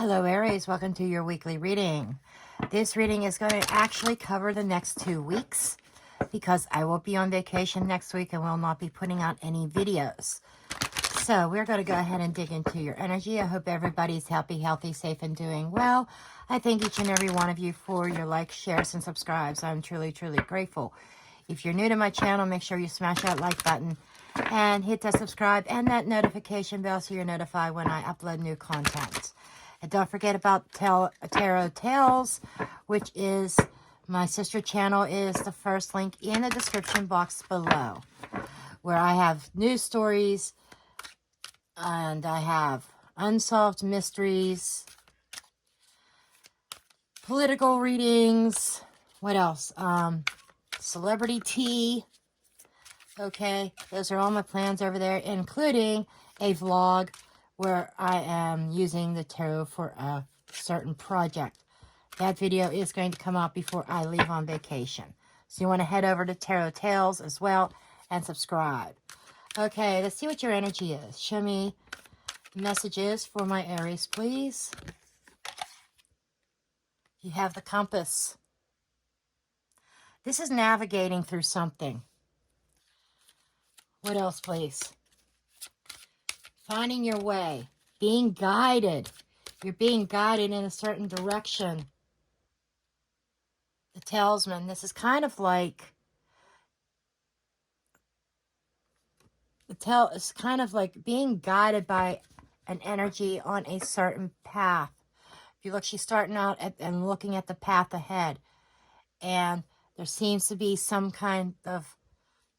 Hello Aries, welcome to your weekly reading. This reading is going to actually cover the next 2 weeks because I will be on vacation next week and will not be putting out any videos. So we're going to go ahead and dig into your energy. I hope everybody's happy, healthy, safe, and doing well. I thank each and every one of you for your likes, shares, and subscribes. I'm truly, truly grateful. If you're new to my channel, make sure you smash that like button and hit that subscribe and that notification bell so you're notified when I upload new content. And don't forget about Tarot Tales, which is my sister channel, is the first link in the description box below, where I have news stories and I have unsolved mysteries, political readings, what else? Celebrity tea. Okay, those are all my plans over there, including a vlog where I am using the tarot for a certain project. That video is going to come out before I leave on vacation. So you want to head over to Tarot Tales as well and subscribe. Okay, let's see what your energy is. Show me messages for my Aries, please. You have the compass. This is navigating through something. What else, please? Finding your way. Being guided. You're being guided in a certain direction. The talisman. This is kind of like... It's kind of like being guided by an energy on a certain path. If you look, she's starting out and looking at the path ahead. And there seems to be some kind of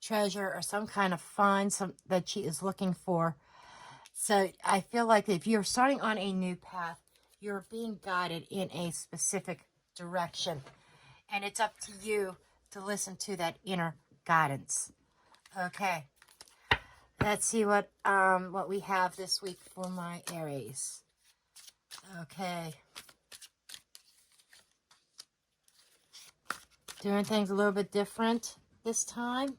treasure or some kind of find that she is looking for. So I feel like if you're starting on a new path, you're being guided in a specific direction. And it's up to you to listen to that inner guidance. Okay. Let's see what we have this week for my Aries. Okay. Doing things a little bit different this time.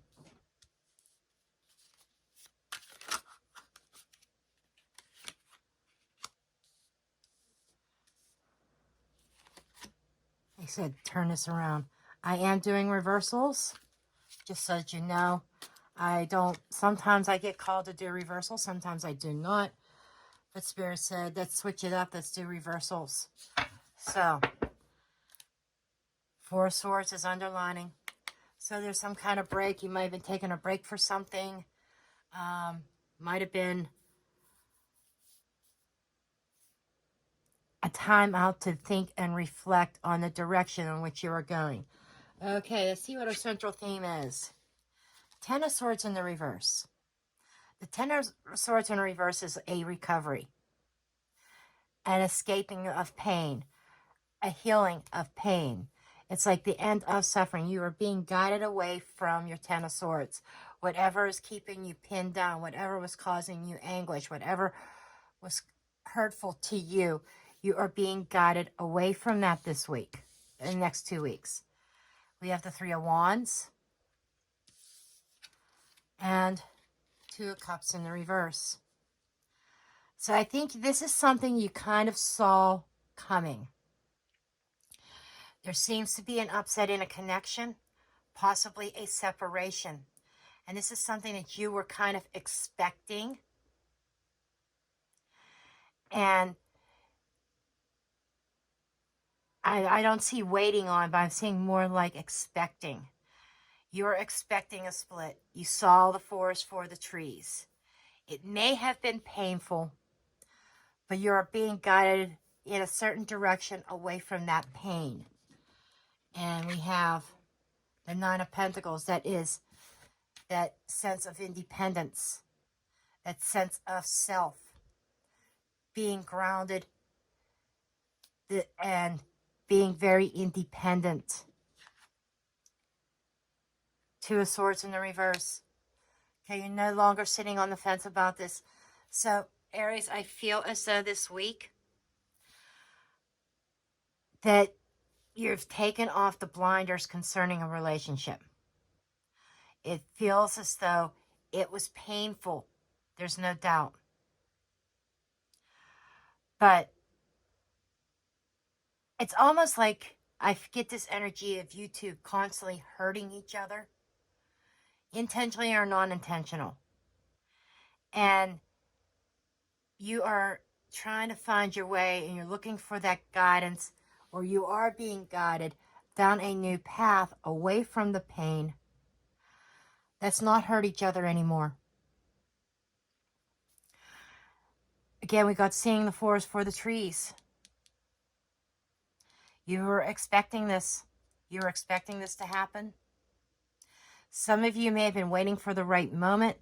I said turn this around. I am doing reversals, just so that you know. Sometimes I get called to do reversals, sometimes I do not. But Spirit said, let's switch it up, let's do reversals. So, Four of Swords is underlining. So there's some kind of break. You might have been taking a break for something. Might have been a time out to think and reflect on the direction in which you are going. Okay, let's see what our central theme is. Ten of Swords in the reverse. The Ten of Swords in reverse is a recovery, an escaping of pain, a healing of pain. It's like the end of suffering. You are being guided away from your Ten of Swords. Whatever is keeping you pinned down, whatever was causing you anguish, whatever was hurtful to you, you are being guided away from that this week, in the next 2 weeks. We have the Three of Wands and Two of Cups in the reverse. So I think this is something you kind of saw coming. There seems to be an upset in a connection, possibly a separation. And this is something that you were kind of expecting. And I don't see waiting on, but I'm seeing more like expecting. You're expecting a split. You saw the forest for the trees. It may have been painful, but you're being guided in a certain direction away from that pain. And we have the Nine of Pentacles. That is that sense of independence, that sense of self, being grounded and being very independent. Two of Swords in the reverse. Okay, you're no longer sitting on the fence about this. So, Aries, I feel as though this week that you've taken off the blinders concerning a relationship. It feels as though it was painful. There's no doubt. But It's almost like I get this energy of you two constantly hurting each other, intentionally or non-intentional. And you are trying to find your way and you're looking for that guidance, or you are being guided down a new path away from the pain. Let's not hurt each other anymore. Again, we got seeing the forest for the trees. You were expecting this. You were expecting this to happen. Some of you may have been waiting for the right moment,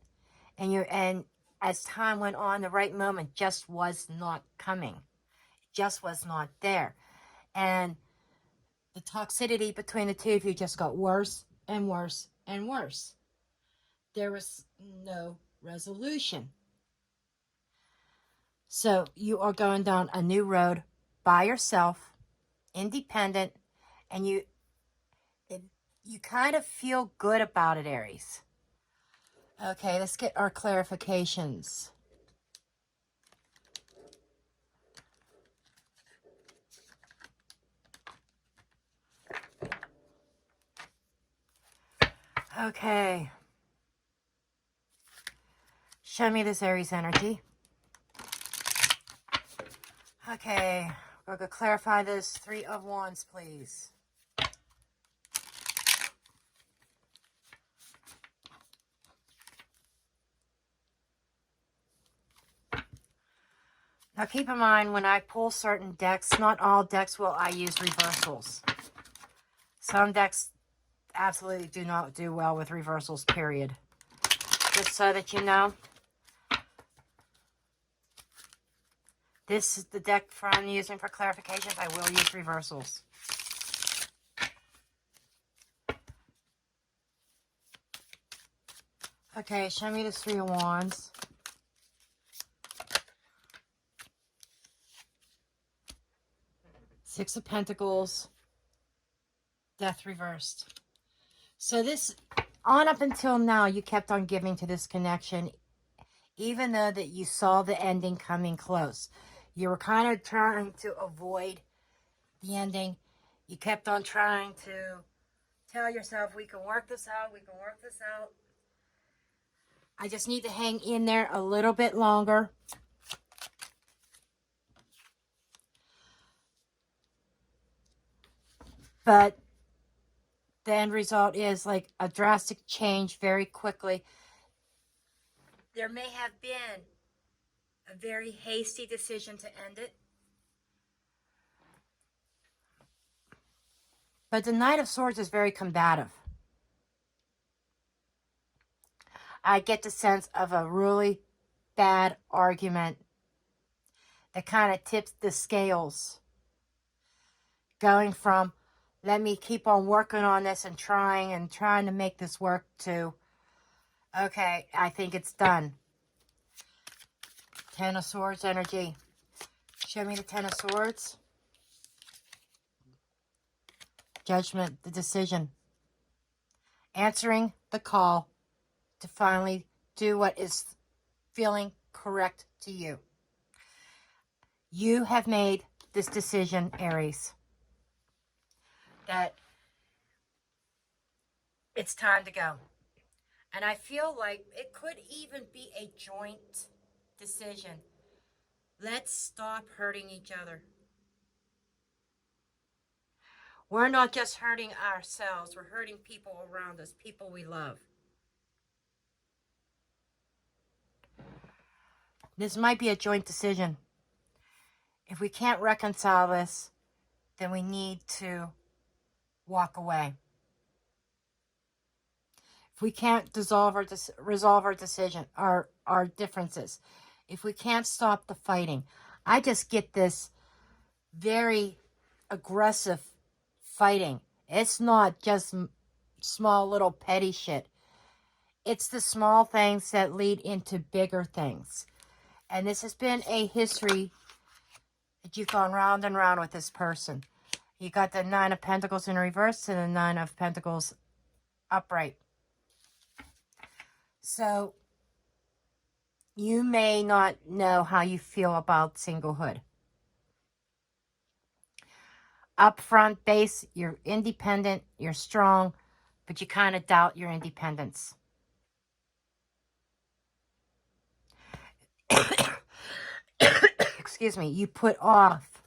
and as time went on, the right moment just was not coming. It just was not there. And the toxicity between the two of you just got worse and worse and worse. There was no resolution. So you are going down a new road by yourself, independent, and you kind of feel good about it, Aries. Okay, let's get our clarifications. Okay. Show me this Aries energy. Okay, we're going to clarify this 3 of Wands, please. Now keep in mind, when I pull certain decks, not all decks will I use reversals. Some decks absolutely do not do well with reversals, period. Just so that you know. This is the deck I'm using for clarifications. I will use reversals. Okay, show me this 3 of Wands. Six of Pentacles. Death reversed. So this, on up until now, you kept on giving to this connection, even though that you saw the ending coming close. You were kind of trying to avoid the ending. You kept on trying to tell yourself, we can work this out, we can work this out. I just need to hang in there a little bit longer. But the end result is like a drastic change very quickly. There may have been a very hasty decision to end it. But the Knight of Swords is very combative. I get the sense of a really bad argument that kind of tips the scales. Going from, let me keep on working on this and trying to make this work, to, okay, I think it's done. Ten of Swords energy. Show me the Ten of Swords. Judgment, the decision. Answering the call to finally do what is feeling correct to you. You have made this decision, Aries, that it's time to go. And I feel like it could even be a joint decision. Let's stop hurting each other. We're not just hurting ourselves, we're hurting people around us, people we love. This might be a joint decision. If we can't reconcile this, then we need to walk away. If we can't resolve our decision, our differences, if we can't stop the fighting, I just get this very aggressive fighting. It's not just small little petty shit. It's the small things that lead into bigger things. And this has been a history that you've gone round and round with this person. You got the Nine of Pentacles in reverse and the Nine of Pentacles upright. So you may not know how you feel about singlehood. upfront base. You're independent. You're strong. But you kind of doubt your independence. Excuse me. You put off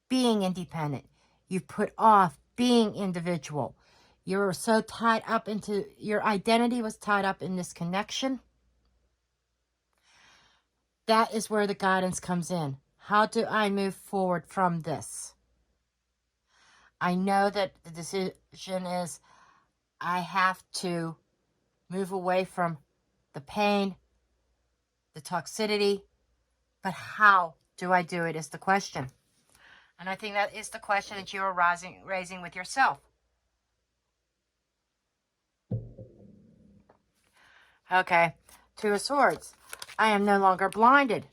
being independent. You put off being individual. You're so tied up into, your identity was tied up in this connection. That is where the guidance comes in. How do I move forward from this? I know that the decision is I have to move away from the pain, the toxicity, but how do I do it is the question. And I think that is the question that you are raising with yourself. Okay, Two of Swords. I am no longer blinded.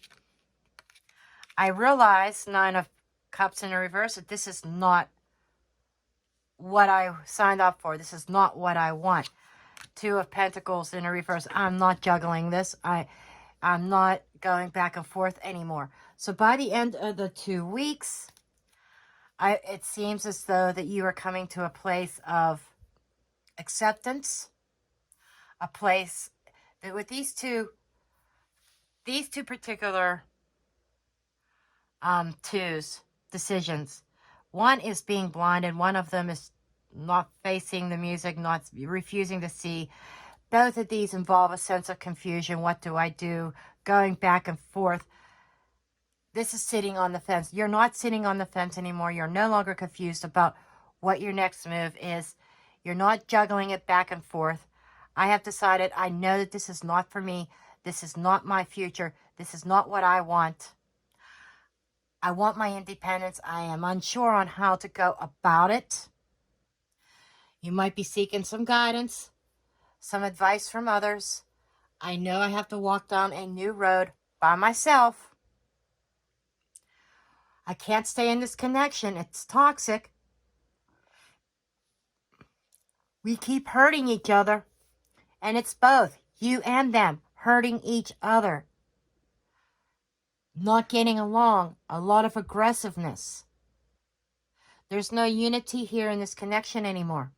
I realize, Nine of Cups in the reverse, that this is not what I signed up for. This is not what I want. Two of Pentacles in the reverse. I'm not juggling this. I'm not going back and forth anymore. So by the end of the 2 weeks, it seems as though that you are coming to a place of acceptance, a place that with these two particular decisions. One is being blind, and one of them is not facing the music, not refusing to see. Both of these involve a sense of confusion. What do I do? Going back and forth. This is sitting on the fence. You're not sitting on the fence anymore. You're no longer confused about what your next move is. You're not juggling it back and forth. I have decided, I know that this is not for me. This is not my future. This is not what I want. I want my independence. I am unsure on how to go about it. You might be seeking some guidance, some advice from others. I know I have to walk down a new road by myself. I can't stay in this connection. It's toxic. We keep hurting each other. And it's both, you and them, hurting each other. Not getting along. A lot of aggressiveness. There's no unity here in this connection anymore.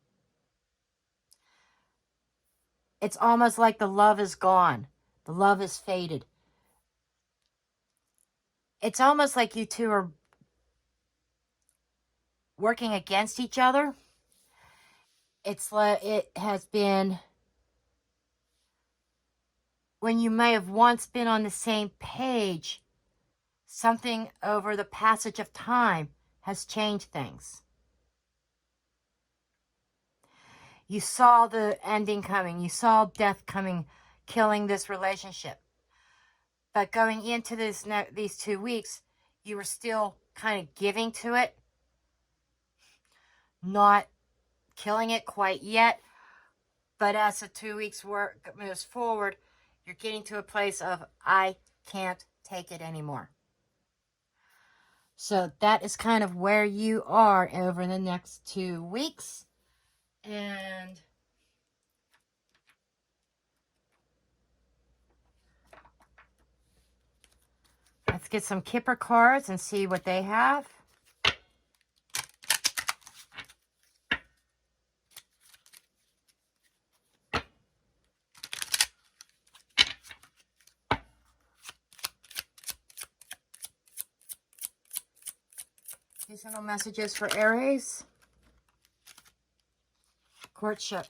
It's almost like the love is gone. The love is faded. It's almost like you two are working against each other. It's like it has been when you may have once been on the same page. Something over the passage of time has changed things. You saw the ending coming. You saw death coming, killing this relationship. But going into these 2 weeks, you were still kind of giving to it. Not killing it quite yet. But as the 2 weeks moves forward, you're getting to a place of, I can't take it anymore. So that is kind of where you are over the next 2 weeks. And let's get some Kipper cards and see what they have. Seasonal messages for Aries. Courtship.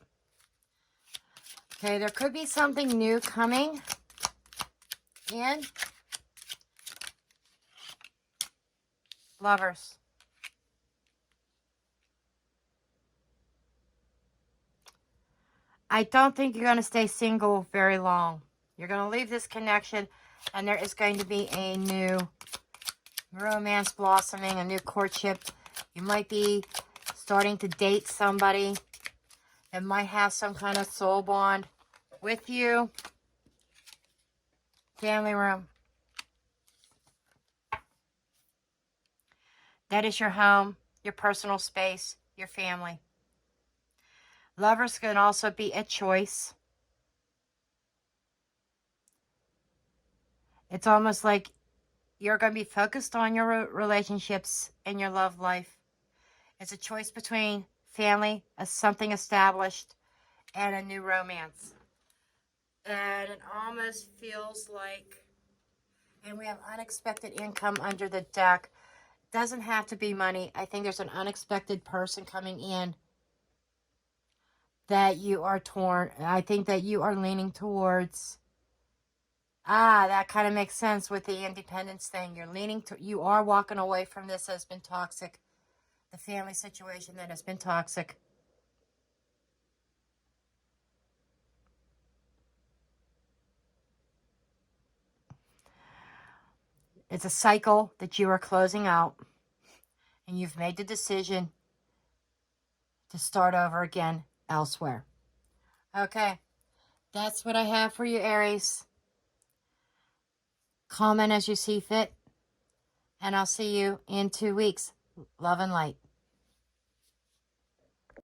Okay, there could be something new coming in. Lovers. I don't think you're going to stay single very long. You're going to leave this connection, and there is going to be a new romance blossoming, a new courtship. You might be starting to date somebody that might have some kind of soul bond with you. Family room. That is your home, your personal space, your family. Lovers can also be a choice. It's almost like You're going to be focused on your relationships and your love life. It's a choice between family, something established, and a new romance. And it almost feels like, and we have unexpected income under the deck. Doesn't have to be money. I think there's an unexpected person coming in that you are torn. I think that you are leaning towards. That kind of makes sense with the independence thing. You are walking away from this that has been toxic. The family situation that has been toxic. It's a cycle that you are closing out. And you've made the decision to start over again elsewhere. Okay. That's what I have for you, Aries. Comment as you see fit. And I'll see you in 2 weeks. Love and light.